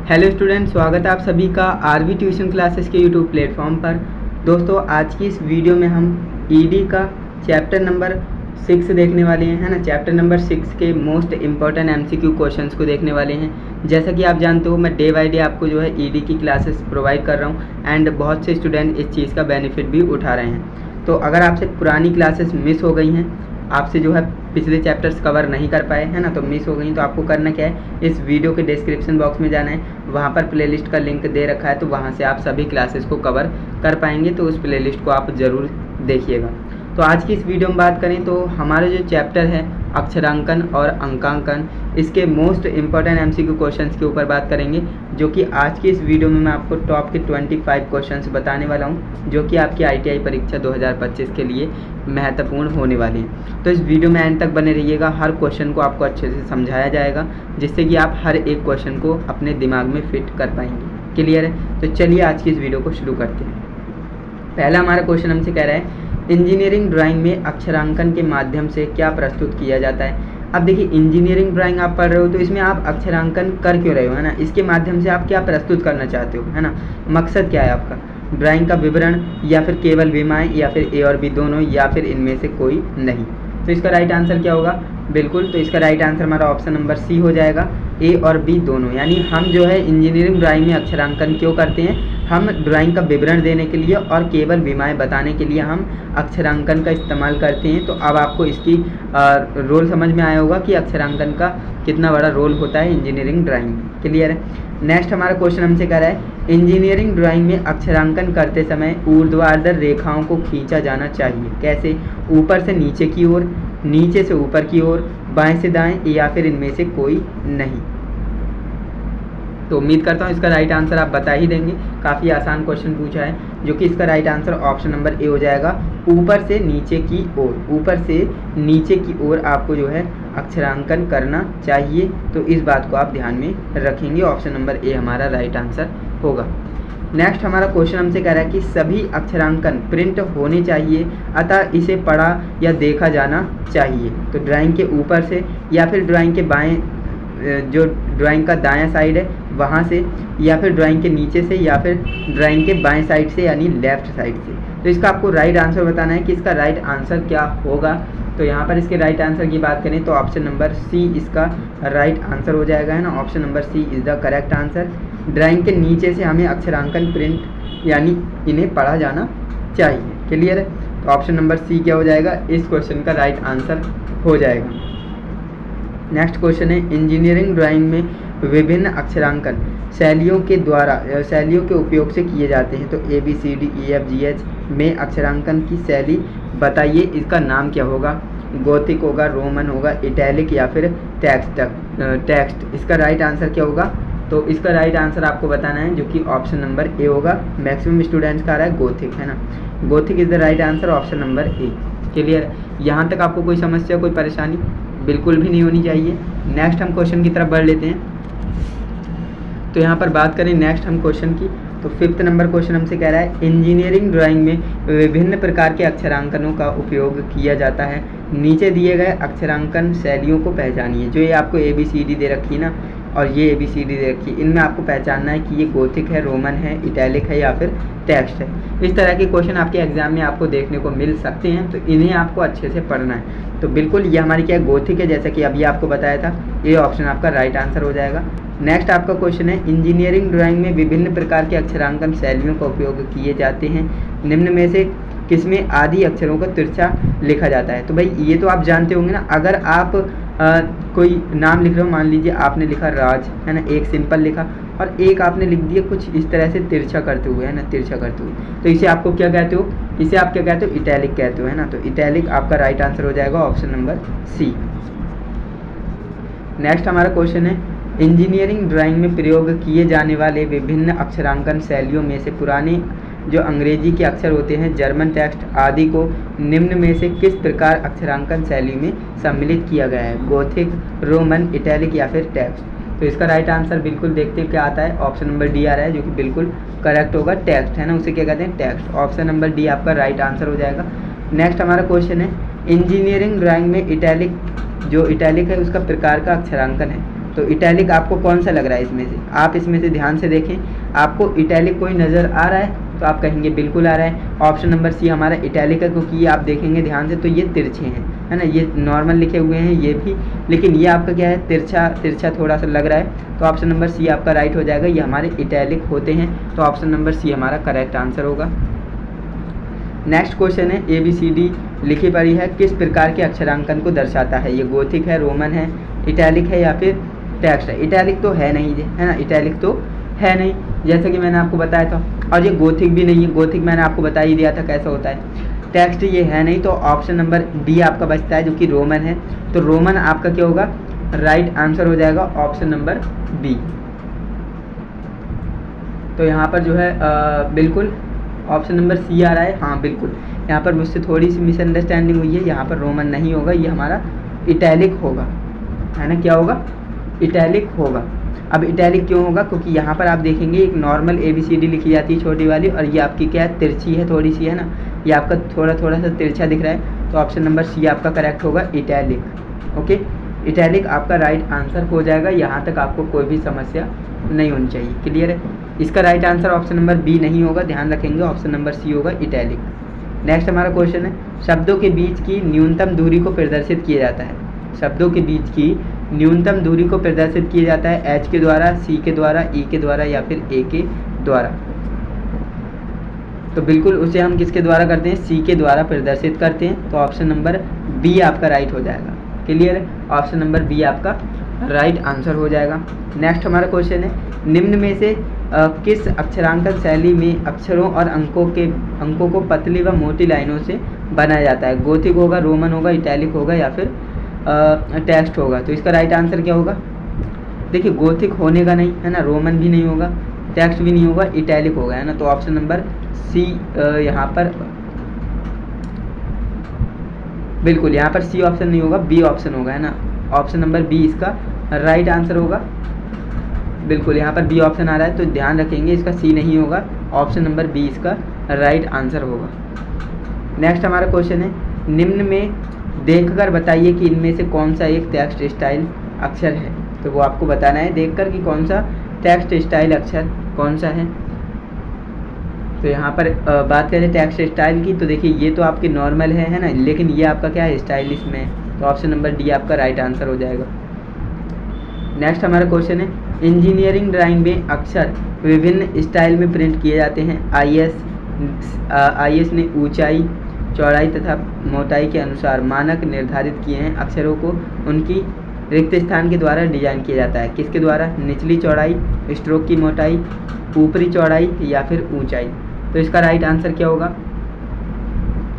Hello student, स्वागत है आप सभी का आरवी ट्यूशन क्लासेस के यूट्यूब प्लेटफॉर्म पर। दोस्तों, आज की इस वीडियो में हम ईडी का चैप्टर नंबर 6 देखने वाले हैं, है ना। चैप्टर नंबर 6 के मोस्ट इम्पॉर्टेंट एमसीक्यू क्वेश्चंस को देखने वाले हैं। जैसा कि आप जानते हो, मैं डे बाय डे आपको जो है ईडी की क्लासेस प्रोवाइड कर रहा हूँ एंड बहुत से स्टूडेंट इस चीज़ का बेनिफिट भी उठा रहे हैं। तो अगर आपसे पुरानी क्लासेस मिस हो गई हैं, आपसे जो है पिछले चैप्टर्स कवर नहीं कर पाए, है ना, तो मिस हो गई, तो आपको करना क्या है, इस वीडियो के डिस्क्रिप्शन बॉक्स में जाना है, वहाँ पर प्लेलिस्ट का लिंक दे रखा है, तो वहाँ से आप सभी क्लासेस को कवर कर पाएंगे। तो उस प्लेलिस्ट को आप ज़रूर देखिएगा। तो आज की इस वीडियो में बात करें तो हमारा जो चैप्टर है अक्षरांकन और अंकांकन, इसके मोस्ट इम्पॉर्टेंट एमसीक्यू क्वेश्चंस के ऊपर बात करेंगे, जो कि आज की इस वीडियो में मैं आपको टॉप के 25 क्वेश्चंस बताने वाला हूं, जो कि आपकी आईटीआई परीक्षा 2025 के लिए महत्वपूर्ण होने वाली हैं। तो इस वीडियो में एंड तक बने रहिएगा। हर क्वेश्चन को आपको अच्छे से समझाया जाएगा, जिससे कि आप हर एक क्वेश्चन को अपने दिमाग में फिट कर पाएंगे। क्लियर है? तो चलिए आज की इस वीडियो को शुरू करते हैं। पहला हमारा क्वेश्चन हमसे कह रहा है, इंजीनियरिंग ड्राइंग में अक्षरांकन के माध्यम से क्या प्रस्तुत किया जाता है। अब देखिए, इंजीनियरिंग ड्राइंग आप पढ़ रहे हो तो इसमें आप अक्षरांकन कर क्यों रहे हो, है ना। इसके माध्यम से आप क्या प्रस्तुत करना चाहते हो, है ना। मकसद क्या है आपका, ड्राइंग का विवरण या फिर केवल विमाएँ या फिर ए और बी दोनों या फिर इनमें से कोई नहीं। तो इसका राइट आंसर क्या होगा, बिल्कुल, तो इसका राइट आंसर हमारा ऑप्शन नंबर सी हो जाएगा, ए और बी दोनों। यानी हम जो है इंजीनियरिंग ड्राइंग में अक्षरांकन क्यों करते हैं, हम ड्राइंग का विवरण देने के लिए और केवल विमाएँ बताने के लिए हम अक्षरांकन का इस्तेमाल करते हैं। तो अब आपको इसकी रोल समझ में आया होगा कि अक्षरांकन का कितना बड़ा रोल होता है इंजीनियरिंग ड्राइंग में। क्लियर है? नेक्स्ट हमारा क्वेश्चन हमसे कह रहा है, इंजीनियरिंग ड्राइंग में अक्षरांकन करते समय ऊर्ध्वाधर रेखाओं को खींचा जाना चाहिए। कैसे? ऊपर से नीचे की ओर, नीचे से ऊपर की ओर, बाएं से दाएं या फिर इनमें से कोई नहीं। तो उम्मीद करता हूँ इसका राइट आंसर आप बता ही देंगे। काफ़ी आसान क्वेश्चन पूछा है, जो कि इसका right answer option number A हो जाएगा, ऊपर से नीचे की ओर। ऊपर से नीचे की ओर आपको जो है अक्षरांकन करना चाहिए। तो इस बात को आप ध्यान में रखेंगे। ऑप्शन नंबर ए हमारा राइट आंसर होगा। नेक्स्ट हमारा क्वेश्चन हमसे कह रहा है कि सभी अक्षरांकन प्रिंट होने चाहिए, अतः इसे पढ़ा या देखा जाना चाहिए। तो ड्राइंग के ऊपर से या फिर ड्राइंग के बाएं, जो ड्राइंग का दायां साइड है वहाँ से, या फिर ड्राइंग के नीचे से, या फिर ड्राइंग के बाएं साइड से यानी लेफ्ट साइड से। तो इसका आपको राइट आंसर बताना है कि इसका राइट आंसर क्या होगा। तो यहाँ पर इसके राइट आंसर की बात करें तो ऑप्शन नंबर सी इसका राइट आंसर हो जाएगा, है ना। Option number C is the correct answer. Drawing के नीचे से हमें अक्षरांकन प्रिंट यानी इन्हें पढ़ा जाना चाहिए। क्लियर है? तो ऑप्शन नंबर सी क्या हो जाएगा, इस क्वेश्चन का राइट आंसर हो जाएगा। नेक्स्ट क्वेश्चन है, इंजीनियरिंग ड्राइंग में विभिन्न अक्षरांकन शैलियों के उपयोग से किए जाते हैं। तो A B C D E F G H में अक्षरांकन की शैली बताइए, इसका नाम क्या होगा। गोथिक होगा, रोमन होगा, इटैलिक या फिर टेक्स्ट। इसका राइट आंसर क्या होगा, तो इसका राइट आंसर आपको बताना है, जो कि ऑप्शन नंबर ए होगा। मैक्सिमम स्टूडेंट्स का आ रहा है गोथिक, है ना। Gothic is the right answer, option number A. Clear? यहाँ तक आपको कोई समस्या, कोई परेशानी बिल्कुल भी नहीं होनी चाहिए। नेक्स्ट हम क्वेश्चन की तरफ बढ़ लेते हैं। तो यहाँ पर बात करें नेक्स्ट हम क्वेश्चन की, तो 5th नंबर क्वेश्चन हमसे कह रहा है, इंजीनियरिंग ड्राइंग में विभिन्न प्रकार के अक्षरांकनों का उपयोग किया जाता है। नीचे दिए गए अक्षरांकन शैलियों को पहचानिए। जो ये आपको ए बी सी डी दे रखी है ना, और ये ए बी सी डी दे रखी है, इनमें आपको पहचानना है कि ये गोथिक है, रोमन है, इटैलिक है या फिर टेक्स्ट है। इस तरह के क्वेश्चन आपके एग्जाम में आपको देखने को मिल सकते हैं, तो इन्हें आपको अच्छे से पढ़ना है। तो बिल्कुल ये हमारी क्या है, गोथिक है, जैसा कि अभी आपको बताया था। ये ऑप्शन आपका राइट आंसर हो जाएगा। नेक्स्ट आपका क्वेश्चन है, इंजीनियरिंग ड्राइंग में विभिन्न प्रकार के अक्षरांकन शैलियों का उपयोग किए जाते हैं, निम्न में से किसमें आदि अक्षरों को तिरछा लिखा जाता है। तो भाई ये तो आप जानते होंगे ना, अगर आप कोई नाम लिख रहे हो, मान लीजिए आपने लिखा राज, है ना, एक सिंपल लिखा, और एक आपने लिख दिया कुछ इस तरह से तिरछा करते हुए, है ना, तिरछा करते हुए, तो इसे आपको क्या कहते हो, इसे आप क्या कहते हो, इटैलिक कहते हो, है ना। तो इटैलिक आपका राइट आंसर हो जाएगा, ऑप्शन नंबर सी। नेक्स्ट हमारा क्वेश्चन है, इंजीनियरिंग ड्राइंग में प्रयोग किए जाने वाले विभिन्न अक्षरांकन शैलियों में से पुराने जो अंग्रेजी के अक्षर होते हैं, जर्मन टेक्स्ट आदि को निम्न में से किस प्रकार अक्षरांकन शैली में सम्मिलित किया गया है। गोथिक, रोमन, इटैलिक या फिर टेक्स्ट। तो इसका राइट आंसर बिल्कुल देखते हैं क्या आता है, ऑप्शन नंबर डी आ रहा है, जो कि बिल्कुल करेक्ट होगा। टेक्स्ट, है ना, उसे क्या कहते हैं, टेक्स्ट। ऑप्शन नंबर डी आपका राइट आंसर हो जाएगा। नेक्स्ट हमारा क्वेश्चन है, इंजीनियरिंग ड्राइंग में इटैलिक, जो इटैलिक है उसका प्रकार का अक्षरांकन है। तो इटैलिक आपको कौन सा लग रहा है इसमें से, आप इसमें से ध्यान से देखें, आपको इटैलिक कोई नज़र आ रहा है तो आप कहेंगे बिल्कुल आ रहा है। ऑप्शन नंबर सी हमारा इटैलिक है, क्योंकि ये आप देखेंगे ध्यान से तो ये तिरछे हैं, है ना, ये नॉर्मल लिखे हुए हैं ये भी, लेकिन ये आपका क्या है, तिरछा तिरछा थोड़ा सा लग रहा है। तो ऑप्शन नंबर सी आपका राइट हो जाएगा, ये हमारे इटैलिक होते हैं। तो ऑप्शन नंबर सी हमारा करेक्ट आंसर होगा। नेक्स्ट क्वेश्चन है ABCD लिखी पड़ी है, किस प्रकार के अक्षरांकन को दर्शाता है? ये गोथिक है, रोमन है, इटैलिक है या फिर टेक्स्ट है? इटैलिक तो है नहीं, है ना, इटैलिक तो है नहीं, जैसा कि मैंने आपको बताया था। और ये गोथिक भी नहीं है, गोथिक मैंने आपको बता ही दिया था कैसा होता है। टेक्स्ट ये है नहीं, तो ऑप्शन नंबर डी आपका बचता है जो कि रोमन है। तो रोमन आपका क्या होगा, राइट आंसर हो जाएगा ऑप्शन नंबर बी। तो यहाँ पर जो है बिल्कुल ऑप्शन नंबर सी आ रहा है। हाँ बिल्कुल, यहाँ पर मुझसे थोड़ी सी मिसअंडरस्टैंडिंग हुई है, यहाँ पर रोमन नहीं होगा, ये हमारा इटैलिक होगा, है ना, क्या होगा, इटैलिक होगा। अब इटैलिक क्यों होगा, क्योंकि यहाँ पर आप देखेंगे एक नॉर्मल ABCD लिखी जाती है छोटी वाली, और ये आपकी क्या है, तिरछी है थोड़ी सी, है ना, ये आपका थोड़ा थोड़ा सा तिरछा दिख रहा है। तो ऑप्शन नंबर सी आपका करेक्ट होगा, इटैलिक। ओके, इटैलिक आपका राइट आंसर हो जाएगा, यहाँ तक आपको कोई भी समस्या नहीं होनी चाहिए। क्लियर है? इसका right answer option number B नहीं होगा, ध्यान रखेंगे, ऑप्शन नंबर सी होगा, इटैलिक। नेक्स्ट हमारा क्वेश्चन है, शब्दों के बीच की न्यूनतम दूरी को प्रदर्शित किया जाता है। शब्दों के बीच की न्यूनतम दूरी को प्रदर्शित किया जाता है H के द्वारा, C के द्वारा, E के द्वारा या फिर A के द्वारा। तो बिल्कुल उसे हम किसके द्वारा करते हैं, C के द्वारा प्रदर्शित करते हैं। तो ऑप्शन नंबर बी आपका राइट हो जाएगा। क्लियर है? ऑप्शन नंबर बी आपका राइट आंसर हो जाएगा। नेक्स्ट हमारा क्वेश्चन है, निम्न में से किस अक्षरांकन शैली में अक्षरों और अंकों को पतली व मोटी लाइनों से बनाया जाता है? गोथिक होगा, रोमन होगा, इटैलिक होगा या फिर टेक्स्ट होगा? तो इसका राइट आंसर क्या होगा? देखिए गोथिक होने का नहीं, है ना, रोमन भी नहीं होगा, टेक्स्ट भी नहीं होगा, इटैलिक होगा, है ना। तो ऑप्शन नंबर सी यहाँ पर बिल्कुल, यहाँ पर सी ऑप्शन नहीं होगा, बी ऑप्शन होगा, है ना। ऑप्शन नंबर बी इसका राइट आंसर होगा। बिल्कुल यहाँ पर बी ऑप्शन आ रहा है, तो ध्यान रखेंगे इसका सी नहीं होगा, ऑप्शन नंबर बी इसका राइट आंसर होगा। नेक्स्ट हमारा क्वेश्चन है, निम्न में देखकर बताइए कि इनमें से कौन सा एक टेक्स्ट स्टाइल अक्षर है। तो वो आपको बताना है देखकर कि कौन सा टेक्स्ट स्टाइल अक्षर कौन सा है। तो यहाँ पर बात करें टेक्स्ट स्टाइल की, तो देखिए ये तो आपके नॉर्मल है ना, लेकिन ये आपका क्या है, स्टाइलिश में है। तो ऑप्शन नंबर डी आपका राइट आंसर हो जाएगा। नेक्स्ट हमारा क्वेश्चन है, इंजीनियरिंग ड्राइंग में अक्षर विभिन्न स्टाइल में प्रिंट किए जाते हैं। IS ने ऊंचाई, चौड़ाई तथा मोटाई के अनुसार मानक निर्धारित किए हैं। अक्षरों को उनकी रिक्त स्थान के द्वारा डिजाइन किया जाता है। किसके द्वारा? निचली चौड़ाई, स्ट्रोक की मोटाई, ऊपरी चौड़ाई या फिर ऊंचाई। तो इसका राइट आंसर क्या होगा?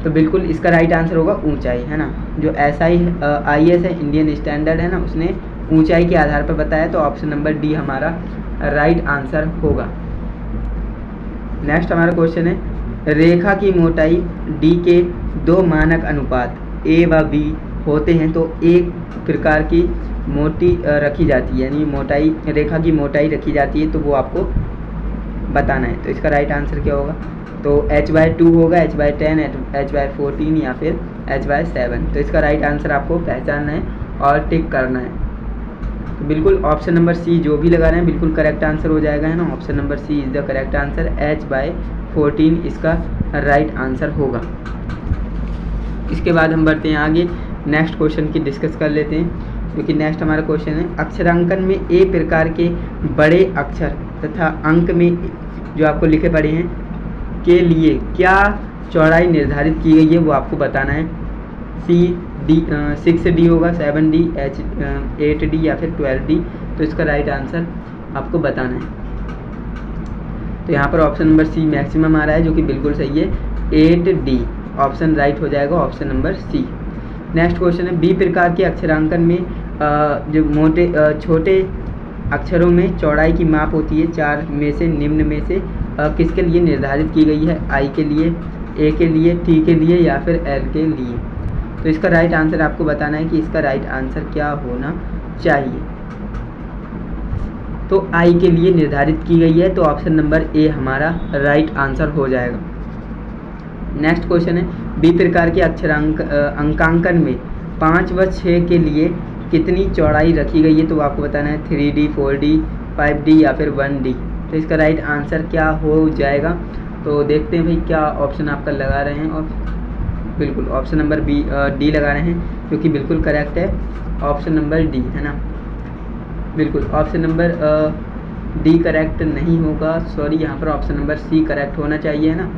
तो बिल्कुल इसका राइट आंसर होगा ऊंचाई, है ना। जो IS है, इंडियन स्टैंडर्ड है ना, उसने ऊंचाई के आधार पर बताया। तो ऑप्शन नंबर डी हमारा राइट आंसर होगा। नेक्स्ट हमारा क्वेश्चन है, रेखा की मोटाई D के दो मानक अनुपात A व B होते हैं तो एक प्रकार की मोटी रखी जाती है, यानी मोटाई, रेखा की मोटाई रखी जाती है, तो वो आपको बताना है। तो इसका राइट आंसर क्या होगा? तो h/2 होगा, h/10, h/14 या फिर h/7। तो इसका राइट आंसर आपको पहचानना है और टिक करना है। तो बिल्कुल ऑप्शन नंबर सी जो भी लगा रहे हैं बिल्कुल करेक्ट आंसर हो जाएगा, है ना। Option number C is the correct answer, h/14 इसका राइट आंसर होगा। इसके बाद हम बढ़ते हैं आगे, नेक्स्ट क्वेश्चन की डिस्कस कर लेते हैं, क्योंकि नेक्स्ट हमारा क्वेश्चन है, अक्षरांकन में ए प्रकार के बड़े अक्षर तथा अंक में जो आपको लिखे पड़े हैं के लिए क्या चौड़ाई निर्धारित की गई है, वो आपको बताना है। D 6D होगा, 7D, 8D या फिर 12D। तो इसका राइट आंसर आपको बताना है। तो यहाँ पर ऑप्शन नंबर सी मैक्सिमम आ रहा है, जो कि बिल्कुल सही है, 8D ऑप्शन राइट हो जाएगा, option number C. Next question है, बी प्रकार के अक्षरांकन में जो छोटे अक्षरों में चौड़ाई की माप होती है, चार में से निम्न में से किसके लिए निर्धारित की गई है? I के लिए, A के लिए, T के लिए या फिर L के लिए। तो इसका राइट आंसर आपको बताना है कि इसका राइट आंसर क्या होना चाहिए। तो I के लिए निर्धारित की गई है, तो ऑप्शन नंबर ए हमारा राइट आंसर हो जाएगा। नेक्स्ट क्वेश्चन है, बी प्रकार के अंकांकन में 5 व 6 के लिए कितनी चौड़ाई रखी गई है, तो आपको बताना है 3D, 4D, 5D या फिर 1D। तो इसका राइट आंसर क्या हो जाएगा, तो देखते हैं भाई क्या ऑप्शन आपका लगा रहे हैं। और बिल्कुल ऑप्शन नंबर डी लगा रहे हैं, जो कि बिल्कुल करेक्ट है। ऑप्शन नंबर डी है ना, बिल्कुल ऑप्शन नंबर डी करेक्ट नहीं होगा, सॉरी, यहाँ पर ऑप्शन नंबर सी करेक्ट होना चाहिए, है ना।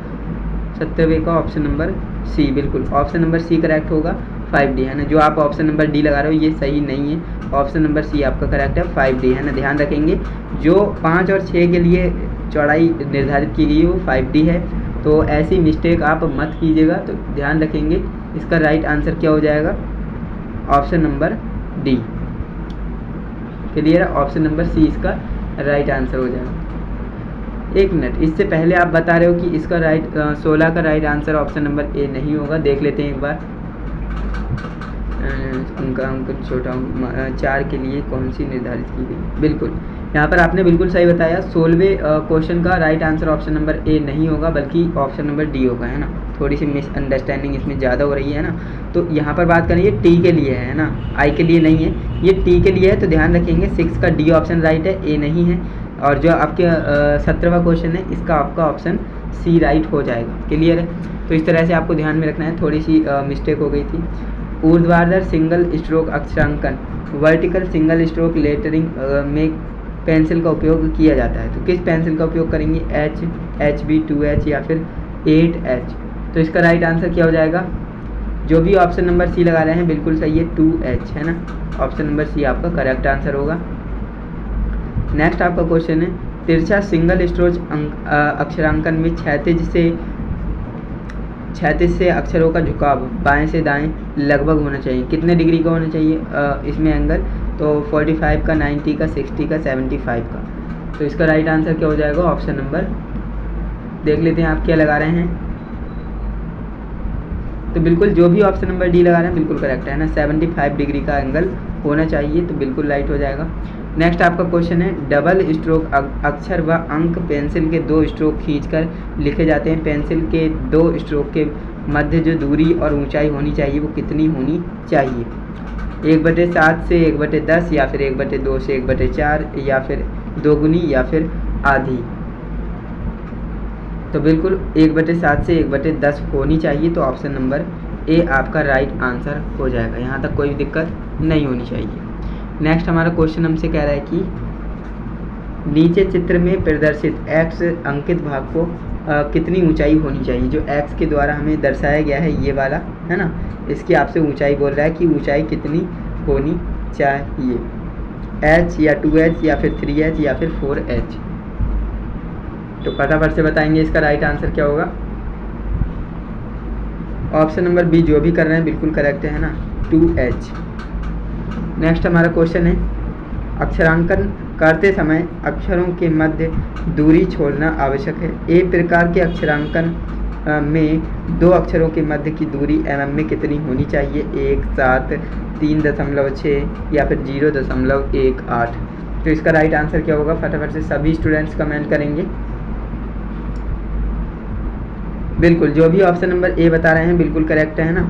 70वें का ऑप्शन नंबर सी, बिल्कुल ऑप्शन नंबर सी करेक्ट होगा, 5D है ना। जो आप ऑप्शन नंबर डी लगा रहे हो ये सही नहीं है, ऑप्शन नंबर सी आपका करेक्ट है, 5D है ना। ध्यान रखेंगे जो 5 और 6 के लिए चौड़ाई निर्धारित की गई है वो 5D है, तो ऐसी मिस्टेक आप मत कीजिएगा। तो ध्यान रखेंगे इसका राइट आंसर क्या हो जाएगा, ऑप्शन नंबर डी। क्लियर है, ऑप्शन नंबर सी इसका राइट आंसर हो जाएगा। एक मिनट, इससे पहले आप बता रहे हो कि इसका 16 का right answer option number A नहीं होगा। देख लेते हैं एक बार, उनका अंक छोटा 4 के लिए कौन सी निर्धारित की गई। बिल्कुल यहाँ पर आपने बिल्कुल सही बताया, 16वें क्वेश्चन का right answer option number A नहीं होगा बल्कि ऑप्शन नंबर डी होगा, है ना। थोड़ी सी मिसअंडरस्टैंडिंग इसमें ज़्यादा हो रही है ना। तो यहाँ पर बात करें ये टी के लिए है ना, आई के लिए नहीं है, ये टी के लिए है। तो ध्यान रखेंगे 6 का डी ऑप्शन राइट है, ए नहीं है। और जो आपके 17वां क्वेश्चन है इसका आपका ऑप्शन सी राइट हो जाएगा। क्लियर है, तो इस तरह से आपको ध्यान में रखना है। थोड़ी सी मिस्टेक हो गई थी। ऊर्ध्वाधर सिंगल स्ट्रोक अक्षरांकन, वर्टिकल सिंगल स्ट्रोक लेटरिंग में पेंसिल का उपयोग किया जाता है। तो किस पेंसिल का उपयोग करेंगे, एच, HB, 2H या फिर 8H। तो इसका राइट आंसर क्या हो जाएगा, जो भी ऑप्शन नंबर सी लगा रहे हैं बिल्कुल सही है, 2H है ना। ऑप्शन नंबर सी आपका करेक्ट आंसर होगा। नेक्स्ट आपका क्वेश्चन है, तिरछा सिंगल स्ट्रोक अक्षरांकन में क्षैतिज से अक्षरों का झुकाव बाएं से दाएं लगभग होना चाहिए। कितने डिग्री का होना चाहिए इसमें एंगल, तो 45 का, 90 का, 60 का, 75 का। तो इसका राइट आंसर क्या हो जाएगा, ऑप्शन नंबर, देख लेते हैं आप क्या लगा रहे हैं। तो बिल्कुल जो भी ऑप्शन नंबर डी लगा रहे हैं बिल्कुल करेक्ट है ना, 75 डिग्री का एंगल होना चाहिए, तो बिल्कुल राइट हो जाएगा। नेक्स्ट आपका क्वेश्चन है, डबल स्ट्रोक अक्षर व अंक पेंसिल के 2 स्ट्रोक खींचकर लिखे जाते हैं। पेंसिल के 2 स्ट्रोक के मध्य जो दूरी और ऊंचाई होनी चाहिए वो कितनी होनी चाहिए, 1/7 से 1/10 या फिर 1/2 से 1/4 या फिर 2 गुनी या फिर आधी। तो बिल्कुल 1/7 से 1/10 होनी चाहिए, तो ऑप्शन नंबर ए आपका राइट आंसर हो जाएगा। यहाँ तक कोई दिक्कत नहीं होनी चाहिए। नेक्स्ट हमारा क्वेश्चन हमसे कह रहा है कि नीचे चित्र में प्रदर्शित x अंकित भाग को कितनी ऊंचाई होनी चाहिए। जो x के द्वारा हमें दर्शाया गया है ये वाला है ना, इसकी आपसे ऊंचाई बोल रहा है कि ऊंचाई कितनी होनी चाहिए, h या 2h या फिर 3h या फिर 4h। तो फटाफट से बताएंगे इसका राइट आंसर क्या होगा। ऑप्शन नंबर बी जो भी कर रहे हैं बिल्कुल करेक्ट है ना, 2h। नेक्स्ट हमारा क्वेश्चन है, अक्षरांकन करते समय अक्षरों के मध्य दूरी छोड़ना आवश्यक है। ए प्रकार के अक्षरांकन में 2 अक्षरों के मध्य की दूरी mm में कितनी होनी चाहिए, 1, 7, 3.6 या फिर 0.18। तो इसका राइट आंसर क्या होगा, फटाफट से सभी स्टूडेंट्स कमेंट करेंगे। बिल्कुल जो भी ऑप्शन नंबर ए बता रहे हैं बिल्कुल करेक्ट है ना,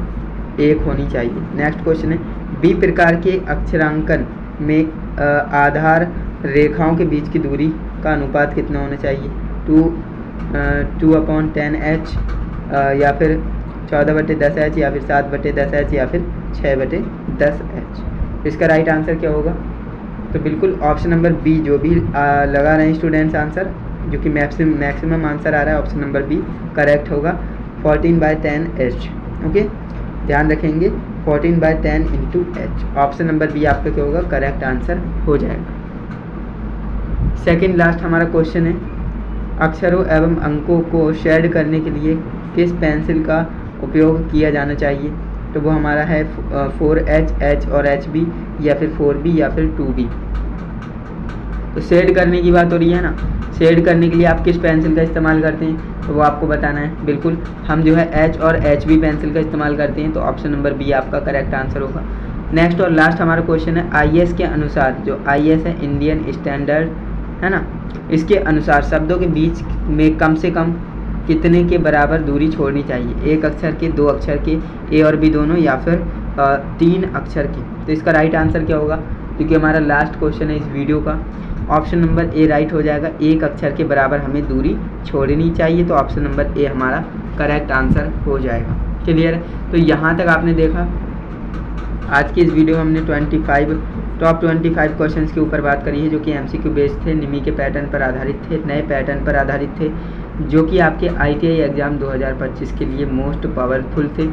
1 होनी चाहिए। नेक्स्ट क्वेश्चन है, बी प्रकार के अक्षरांकन में आधार रेखाओं के बीच की दूरी का अनुपात कितना होना चाहिए, 2/10h या फिर 14/10h या फिर 7/10h या फिर 6/10h। इसका राइट आंसर क्या होगा, तो बिल्कुल ऑप्शन नंबर बी जो भी लगा रहे हैं स्टूडेंट्स आंसर, जो कि मैक्सिमम आंसर आ रहा है, ऑप्शन नंबर बी करेक्ट होगा, 14/10h। ओके, ध्यान रखेंगे 14/10 × h। ऑप्शन नंबर बी आपका क्या होगा, करेक्ट आंसर हो जाएगा। सेकंड लास्ट हमारा क्वेश्चन है, अक्षरों एवं अंकों को शेड करने के लिए किस पेंसिल का उपयोग किया जाना चाहिए। तो वो हमारा है 4H, H और HB या फिर 4B या फिर 2B। तो शेड करने की बात हो रही है ना, शेड करने के लिए आप किस पेंसिल का इस्तेमाल करते हैं तो वो आपको बताना है। बिल्कुल हम जो है H और HB पेंसिल का इस्तेमाल करते हैं, तो ऑप्शन नंबर बी आपका करेक्ट आंसर होगा। नेक्स्ट और लास्ट हमारा क्वेश्चन है, IS के अनुसार, जो IS है इंडियन स्टैंडर्ड है ना, इसके अनुसार शब्दों के बीच में कम से कम कितने के बराबर दूरी छोड़नी चाहिए, 1 अक्षर के, 2 अक्षर के, ए और बी दोनों या फिर 3 अक्षर की। तो इसका राइट आंसर क्या होगा, क्योंकि हमारा लास्ट क्वेश्चन है इस वीडियो का, ऑप्शन नंबर ए राइट हो जाएगा। 1 अक्षर के बराबर हमें दूरी छोड़नी चाहिए, तो ऑप्शन नंबर ए हमारा करेक्ट आंसर हो जाएगा। क्लियर है। तो यहाँ तक आपने देखा आज की इस वीडियो में हमने टॉप 25 क्वेश्चंस के ऊपर बात करी है, जो कि एमसीक्यू बेस्ड थे, निमी के पैटर्न पर आधारित थे, नए पैटर्न पर आधारित थे, जो कि आपके आईटीआई एग्ज़ाम 2025 के लिए मोस्ट पावरफुल थे।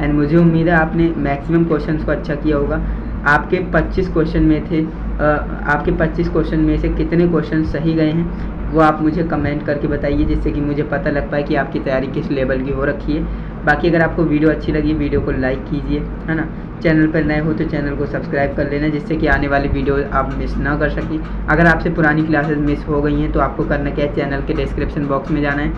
एंड मुझे उम्मीद है आपने मैक्सिमम क्वेश्चंस को अच्छा किया होगा। आपके 25 क्वेश्चन में थे, आपके 25 क्वेश्चन में से कितने क्वेश्चन सही गए हैं वो आप मुझे कमेंट करके बताइए, जिससे कि मुझे पता लग पाए कि आपकी तैयारी किस लेवल की हो रखी है। बाकी अगर आपको वीडियो अच्छी लगी, वीडियो को लाइक कीजिए, है ना। चैनल पर नए हो तो चैनल को सब्सक्राइब कर लेना, जिससे कि आने वाली वीडियो आप मिस ना कर सकें। अगर आपसे पुरानी क्लासेस मिस हो गई हैं तो आपको करना क्या है, चैनल के डिस्क्रिप्शन बॉक्स में जाना है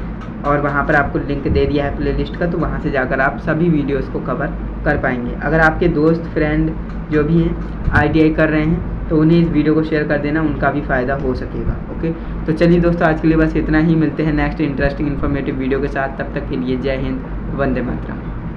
और वहाँ पर आपको लिंक दे दिया है प्लेलिस्ट का, तो वहाँ से जाकर आप सभी वीडियोज़ को कवर कर पाएंगे। अगर आपके दोस्त फ्रेंड जो भी हैं आईटीआई कर रहे हैं तो उन्हें इस वीडियो को शेयर कर देना, उनका भी फ़ायदा हो सकेगा। ओके, तो चलिए दोस्तों, आज के लिए बस इतना ही। मिलते हैं नेक्स्ट इंटरेस्टिंग इन्फॉर्मेटिव वीडियो के साथ। तब तक के लिए जय हिंद, वंदे मातरम।